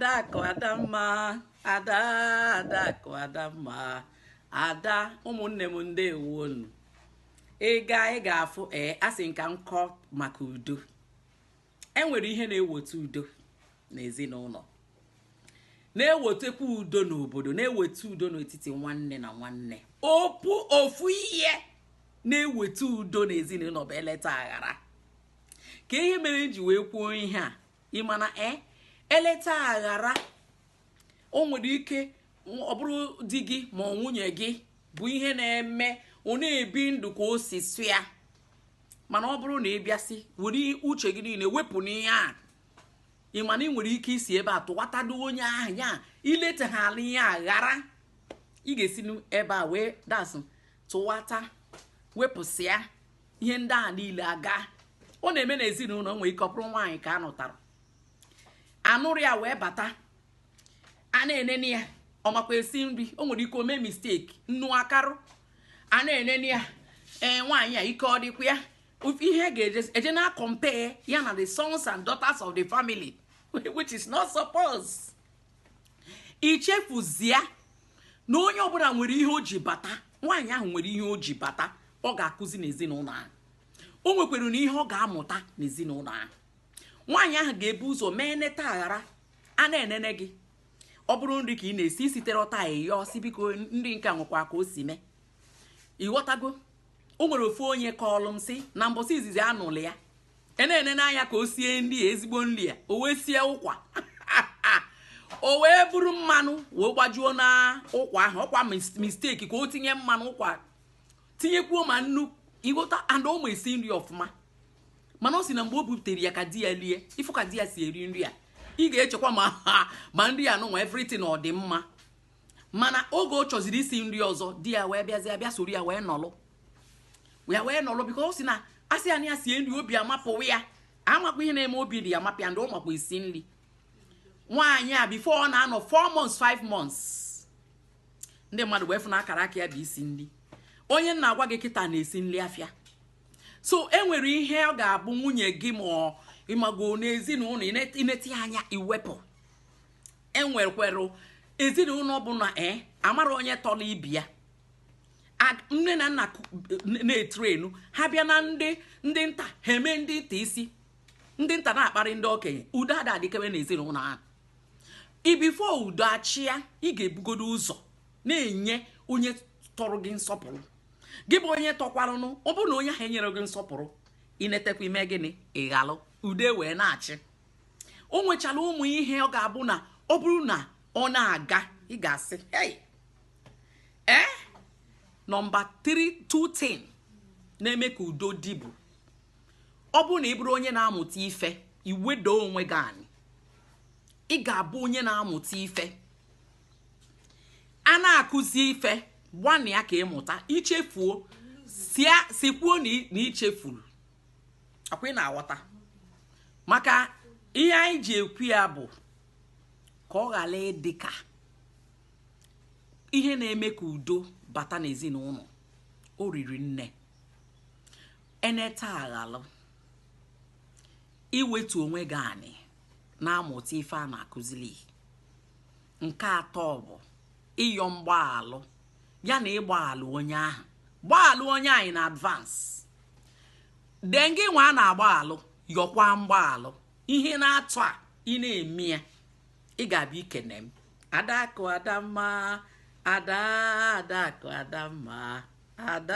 Adakụ Adamma, Adakụ Adamma, Ada ụmụnne m ndewo unu. Ị ga-afụ asị nka nkọ maka udo. Enwere ihe na-eweta udo n'ezinụlọ. Na-ewetekwa udo n'obodo, na-eweta udo n'etiti nwanne na nwanne. Ofu ihe na-eweta udo n'ezinụlọ bụ eleta aghara. Ka ihe mere ji wee kwuo ihe a, ịmana eleta aghara o nwere ike ọ bụrụ di gị ma nwunye gị bụ ihe na-eme ọ na-ebi ndụ ka o si sụ ya. Mana ọ bụrụ na ị bịasị were uche gị niile wepụ n'ihe a, ịmana ị nwere ike isi ebe a tụwatado onye ahụ ya iletaghala ihe aghara. Ị ga-esi ebe a wee dasị tụwata wepụsịa ihe ndị a niile aga. Ọ na-eme n'ezinụlọ nwere ike ọ bụrụ nwaanyị ka a nụtara anụrụ ya wee bata a na-enene ya ọmakwa esi nri. O nwere ike ome mistake nnu akarụ a na-enene ya nwaanyị a ike ọ dịkwa ya. Ihe ga-eje na compare ya na the sons and daughters of the family which is not supposed. Ichefuzia na onye ọbụla nwere ihe o ji bata. Nwaanyị ahụ nwere ihe o ji bata ọ ga-akụzi n'ezinụlọ ahụ. O nwekwara na ihe ọ ga-amụta n'ezinụlọ ahụ. Nwaanyị ahụ ga-ebu ụzọ mee neta aghara a na-enene gị. Ọ bụrụ nri ka ị na-esi isitere ọta eyo si biko nri nke nwekwa ka o si mee. Ịghọtago? O nwere ofu onye kọlụ m sị na mbọsị izizi anụlụ ya na-enene anya ka o sie nri ezigbo nri ya o wee sie ụkwa o wee buru mmanụ wee gbajuo na ụkwa ahụ. Ọkwa mistake ka o tinye mmanụ ụkwa tinyekwuo ma nnu. Ịghọta? And o ma esi nri ọfụma, mana o si na mgbe o butere ya ka di ya lie ifu ka di ya si eri nri a. Ị ga-echekwa ma nri a nụnwa everything ọ dị mma, mana oge o chọziri isi nri ọzọ di ya wee bịa soro ya wee nọlụ biko o si na asị ya na ya sie nri obi amapụwa ya. Amakwa ihe na-eme obi dị ya amapụ ya ndị ọ makwa esi nri. Nwaanyị a before ọ na-anọ 4 months 5 months ndị mmadụ wee fụ na akara aka ya bụ isi nri. Onye nna agwa gị kịta na-esi nri afịa. So enwere ihe ọ ga-abụ nwunye gị ma ịmago n'ezinụlọ ineti anya iwepụ. Enwerekwere ezinụlọ bụ na amara onye tọrọ ibi ya. Nne na nna na-etrenu ha bịa na ndị nta ha eme ndị nta isi. Ndị nta na-akparị ndị okenye. Udo adadịkebe n'ezinụlọ ahụ. Before udo achịa ị ga-ebugodo ụzọ na-enye onye tọrọ gị nsọpụrụ. Gị bụ onye tọkwarụnụ ọ bụrụ na onye ahụ enyere gị nsọpụrụ inetekwa ime gịnị ịghalụ udo wee na-achị. O nwechara ụmụ ihe ọ ga-abụ na ọ bụrụ na ọ na-aga ị ga-asị nọmba 3 na-eme ka udo dị bụ ọ bụrụ na ị bụrụ onye na-amụta ife iwedo onwe gị anyị. Ị ga-abụ onye na-amụta ife a na-akụzi ife gwana ya ka ịmụta. Ichefuo sikwuo na ichefuru akwa ị na-aghọta. Maka ihe anyị ji ekwu ya bụ ka ọ ghara ịdị ka ihe na-eme ka udo bata n'ezinụlọ. O riri nne eneta aghalụ iwetu onwe gị anyị na-amụta ife a na-akụzili. Nke atọ bụ ịyọ mgbaalụ ya na ịgbaalụ onye ahụ. Gbaalụ onye anyị na advance dengi nwa a na-agbaalụ yọkwa mgbaalụ. Ihe na-atụ a ị na-eme ya ị ga-abịa ikene m Adakụ Adamma, Adakụ Adamma, Ada.